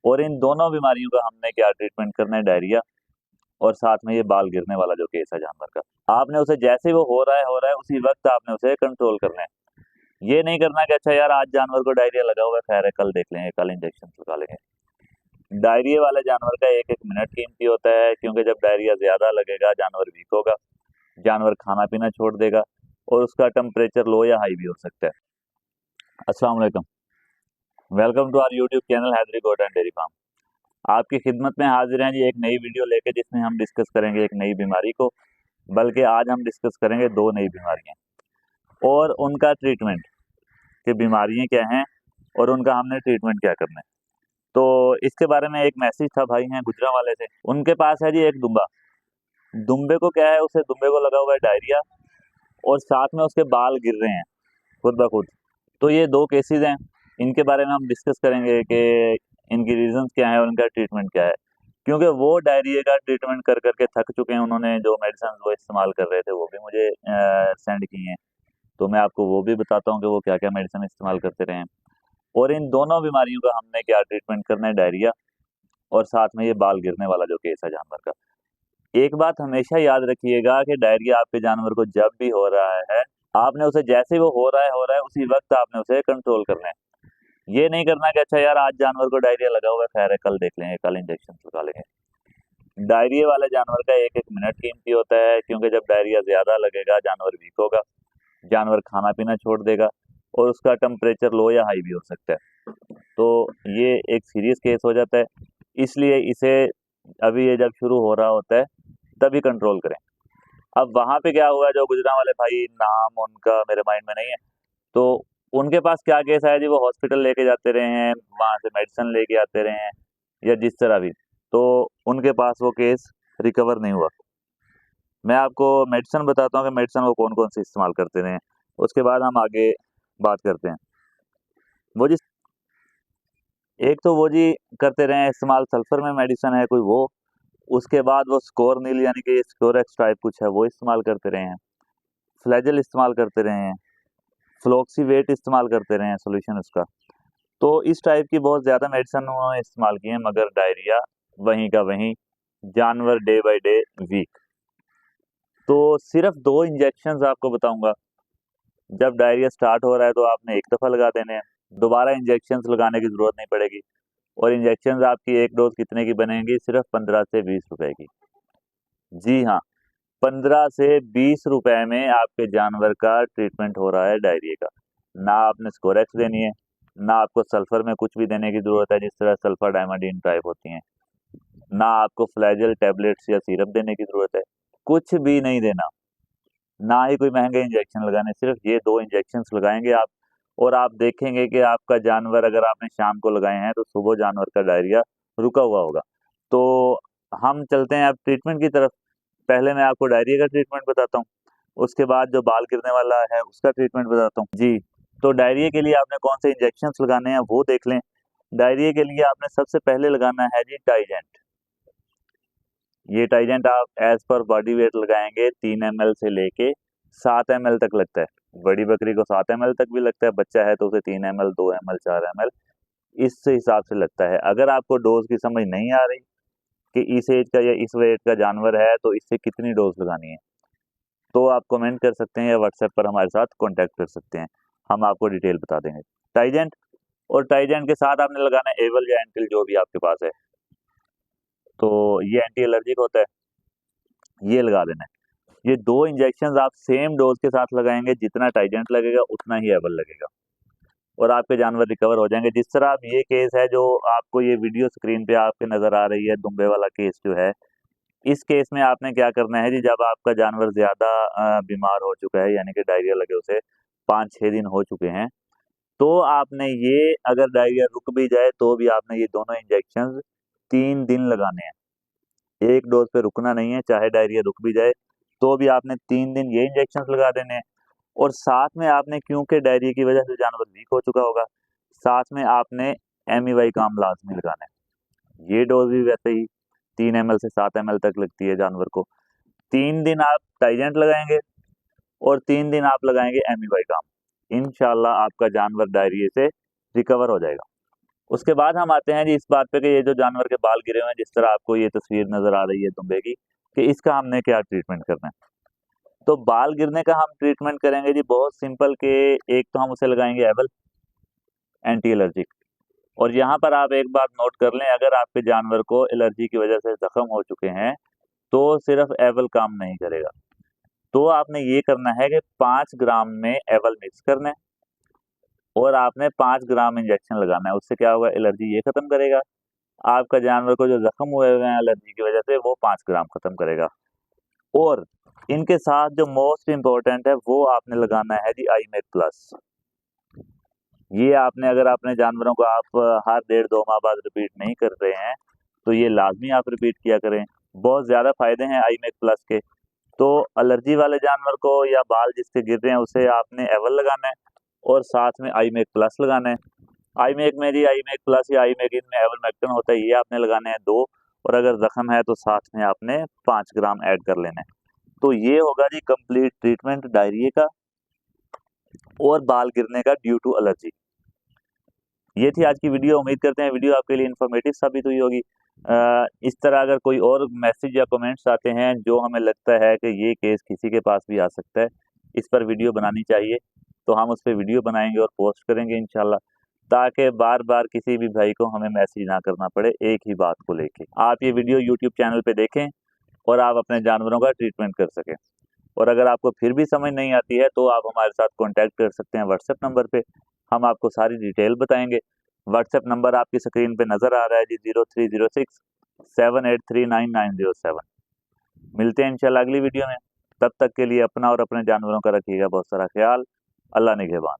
और इन दोनों बीमारियों का हमने क्या ट्रीटमेंट करना है, डायरिया और साथ में ये बाल गिरने वाला जो केस है जानवर का। आपने उसे जैसे ही वो हो रहा है उसी वक्त आपने उसे कंट्रोल करना है। ये नहीं करना कि अच्छा यार आज जानवर को डायरिया लगा हुआ है, खैर है कल देख लेंगे, कल इंजेक्शन लगा लेंगे। डायरिया वाले जानवर का एक एक मिनट कीमती होता है, क्योंकि जब डायरिया ज्यादा लगेगा जानवर वीक होगा, जानवर खाना पीना छोड़ देगा और उसका टेम्परेचर लो या हाई भी हो सकता है। अस्सलाम वालेकुम, welcome to our YouTube channel Haidri goat and dairy farm. आपकी खिदमत में हाजिर हैं जी एक नई वीडियो लेके, जिसमें हम डिस्कस करेंगे एक नई बीमारी को। बल्कि आज हम डिस्कस करेंगे दो नई बीमारियां और उनका ट्रीटमेंट, कि बीमारियां क्या हैं और उनका हमने ट्रीटमेंट क्या करना है। तो इसके बारे में एक मैसेज था, भाई हैं गुजरांवाले से, उनके पास है जी एक दुम्बा। दुम्बे को क्या है, उसे दुम्बे को लगा हुआ है डायरिया और साथ में उसके बाल गिर रहे हैं खुद ब खुद। तो ये दो केसेस हैं, इनके बारे में हम डिस्कस करेंगे कि इनकी रीजंस क्या है और इनका ट्रीटमेंट क्या है। क्योंकि वो डायरिया का ट्रीटमेंट कर करके थक चुके हैं, उन्होंने जो मेडिसिन वो इस्तेमाल कर रहे थे वो भी मुझे सेंड की हैं। तो मैं आपको वो भी बताता हूँ कि वो क्या क्या मेडिसिन इस्तेमाल करते रहे हैं और इन दोनों बीमारियों का हमने क्या ट्रीटमेंट करना है, डायरिया और साथ में ये बाल गिरने वाला जो केस है जानवर का। एक बात हमेशा याद रखिएगा कि डायरिया आपके जानवर को जब भी हो रहा है, आपने उसे जैसे ही वो हो रहा है उसी वक्त आपने उसे कंट्रोल करना है। ये नहीं करना कि अच्छा यार आज जानवर को डायरिया लगा हुआ है, खैर है कल देख लेंगे, कल इंजेक्शन लगा लेंगे। डायरिया वाले जानवर का एक एक मिनट कीमती होता है, क्योंकि जब डायरिया ज्यादा लगेगा जानवर वीक होगा, जानवर खाना पीना छोड़ देगा और उसका टेम्परेचर लो या हाई भी हो सकता है। तो ये एक सीरियस केस हो जाता है, इसलिए इसे अभी ये जब शुरू हो रहा होता है तभी कंट्रोल करें। अब वहां पे क्या हुआ, जो गुजरांवाले भाई, नाम उनका मेरे माइंड में नहीं है, तो उनके पास क्या केस आया जी, वो हॉस्पिटल लेके जाते रहे हैं, वहां से मेडिसिन लेके आते रहे हैं या जिस तरह भी, तो उनके पास वो केस रिकवर नहीं हुआ। मैं आपको मेडिसिन बताता हूँ कि मेडिसिन वो कौन कौन सी इस्तेमाल करते रहे हैं, उसके बाद हम आगे बात करते हैं। वो जी, एक तो वो जी करते रहे हैं इस्तेमाल, सल्फर में मेडिसिन है कोई वो, उसके बाद वो स्कोर नील यानी कि स्कोरेक्स टाइप कुछ है वो इस्तेमाल करते रहे हैं, फ्लैजल इस्तेमाल करते रहे हैं, फ्लोक्सीवेट इस्तेमाल करते रहे हैं सोल्यूशन उसका। तो इस टाइप की बहुत ज़्यादा मेडिसिन उन्होंने इस्तेमाल की है, मगर डायरिया वहीं का वहीं, जानवर डे बाय डे वीक। तो सिर्फ दो इंजेक्शंस आपको बताऊंगा। जब डायरिया स्टार्ट हो रहा है तो आपने एक दफ़ा लगा देने हैं, दोबारा इंजेक्शंस लगाने की ज़रूरत नहीं पड़ेगी। और इंजेक्शंस आपकी एक डोज कितने की बनेगी, सिर्फ 15 से 20 रुपए की। जी हाँ, 15 से 20 रुपए में आपके जानवर का ट्रीटमेंट हो रहा है डायरिया का। ना आपने स्कोरेक्स देनी है, ना आपको सल्फर में कुछ भी देने की ज़रूरत है जिस तरह सल्फर डायमाडीन टाइप होती हैं, ना आपको फ्लैजल टैबलेट्स या सिरप देने की ज़रूरत है, कुछ भी नहीं देना, ना ही कोई महंगे इंजेक्शन लगाने। सिर्फ ये दो इंजेक्शंस लगाएंगे आप और आप देखेंगे कि आपका जानवर, अगर आपने शाम को लगाए हैं तो सुबह जानवर का डायरिया रुका हुआ होगा। तो हम चलते हैं अब ट्रीटमेंट की तरफ। पहले मैं आपको डायरिया का ट्रीटमेंट बताता हूँ, उसके बाद जो बाल गिरने वाला है उसका ट्रीटमेंट बताता हूँ जी। तो डायरिया के लिए आपने कौन से इंजेक्शंस लगाने हैं वो देख लें। डायरिया के लिए आपने सबसे पहले लगाना है जी टाइजेंट। ये टाइजेंट आप एज पर बॉडी वेट लगाएंगे, 3 ml से लेके 7 ml तक लगता है। बड़ी बकरी को 7 ml तक भी लगता है, बच्चा है तो उसे 3 ml, 2 ml, 4 ml इस हिसाब से लगता है। अगर आपको डोज की समझ नहीं आ रही कि इस एज का या इस वेट का जानवर है तो इससे कितनी डोज लगानी है, तो आप कमेंट कर सकते हैं या व्हाट्सएप पर हमारे साथ कांटेक्ट कर सकते हैं, हम आपको डिटेल बता देंगे। टाइजेंट, और टाइजेंट के साथ आपने लगाना है एवल या एंटिल जो भी आपके पास है, तो ये एंटी एलर्जिक होता है, ये लगा देना है। ये दो इंजेक्शन आप सेम डोज के साथ लगाएंगे, जितना टाइजेंट लगेगा उतना ही एवल लगेगा और आपके जानवर रिकवर हो जाएंगे। जिस तरह अब ये केस है जो आपको ये वीडियो स्क्रीन पे आपके नजर आ रही है, दुम्बे वाला केस जो है, इस केस में आपने क्या करना है जी, जब आपका जानवर ज्यादा बीमार हो चुका है, यानी कि डायरिया लगे उसे 5-6 दिन हो चुके हैं, तो आपने ये, अगर डायरिया रुक भी जाए तो भी आपने ये दोनों इंजेक्शन 3 दिन लगाने हैं। एक डोज पे रुकना नहीं है, चाहे डायरिया रुक भी जाए तो भी आपने 3 दिन ये इंजेक्शन लगा देने हैं। और साथ में आपने, क्योंकि डायरिया की वजह से जानवर वीक हो चुका होगा, साथ में आपने एमिवाई काम लाजमी लगाना है। ये डोज भी वैसे ही 3 ml से 7 ml तक लगती है जानवर को। 3 दिन आप टाइजेंट लगाएंगे और 3 दिन आप लगाएंगे एमिवाई काम। इंशाल्लाह आपका जानवर डायरिया से रिकवर हो जाएगा। उसके बाद हम आते हैं जी इस बात पे कि ये जो जानवर के बाल गिरे हुए हैं, जिस तरह आपको ये तस्वीर नजर आ रही है दुम्बे की, कि इसका हमने क्या ट्रीटमेंट करना है। तो बाल गिरने का हम ट्रीटमेंट करेंगे जी बहुत सिंपल, के एक तो हम उसे लगाएंगे एवल एंटी एलर्जिक। और यहाँ पर आप एक बात नोट कर लें, अगर आपके जानवर को एलर्जी की वजह से जख्म हो चुके हैं तो सिर्फ एवल काम नहीं करेगा। तो आपने ये करना है कि 5 ग्राम में एवल मिक्स करना है और आपने 5 ग्राम इंजेक्शन लगाना है। उससे क्या होगा, एलर्जी ये खत्म करेगा, आपका जानवर को जो जख्म हुए हुए हैं एलर्जी की वजह से वो 5 ग्राम खत्म करेगा। और इनके साथ जो मोस्ट इम्पोर्टेंट है वो आपने लगाना है जी आईमेक प्लस। ये आपने, अगर अपने जानवरों को आप हर 1.5-2 माह बाद रिपीट नहीं कर रहे हैं तो ये लाजमी आप रिपीट किया करें। बहुत ज़्यादा फायदे हैं आईमेक प्लस के। तो एलर्जी वाले जानवर को या बाल जिसके गिर रहे हैं उसे आपने एवल लगाना है और साथ में आईमेक प्लस लगाना है। आईमेक में जी आईमेक प्लस या आईमेक इनमें एवरमेक्टिन होता है, ये आपने लगाने हैं 2, और अगर जख्म है तो साथ में आपने 5 ग्राम ऐड कर लेना है। तो ये होगा जी कंप्लीट ट्रीटमेंट डायरिया का और बाल गिरने का ड्यू टू एलर्जी। ये थी आज की वीडियो। उम्मीद करते हैं वीडियो आपके लिए इन्फॉर्मेटिव साबित हुई होगी। इस तरह अगर कोई और मैसेज या कमेंट्स आते हैं जो हमें लगता है कि ये केस किसी के पास भी आ सकता है, इस पर वीडियो बनानी चाहिए, तो हम उस पर वीडियो बनाएंगे और पोस्ट करेंगे इंशाल्लाह, ताकि बार बार किसी भी भाई को हमें मैसेज ना करना पड़े एक ही बात को लेके। आप ये वीडियो यूट्यूब चैनल पे देखें और आप अपने जानवरों का ट्रीटमेंट कर सकें। और अगर आपको फिर भी समझ नहीं आती है तो आप हमारे साथ कॉन्टैक्ट कर सकते हैं व्हाट्सएप नंबर पे, हम आपको सारी डिटेल बताएंगे। व्हाट्सएप नंबर आपकी स्क्रीन पे नज़र आ रहा है जी, 030678399907। मिलते हैं इंशाल्लाह अगली वीडियो में। तब तक के लिए अपना और अपने जानवरों का रखिएगा बहुत सारा ख्याल। अल्लाह निगहबान।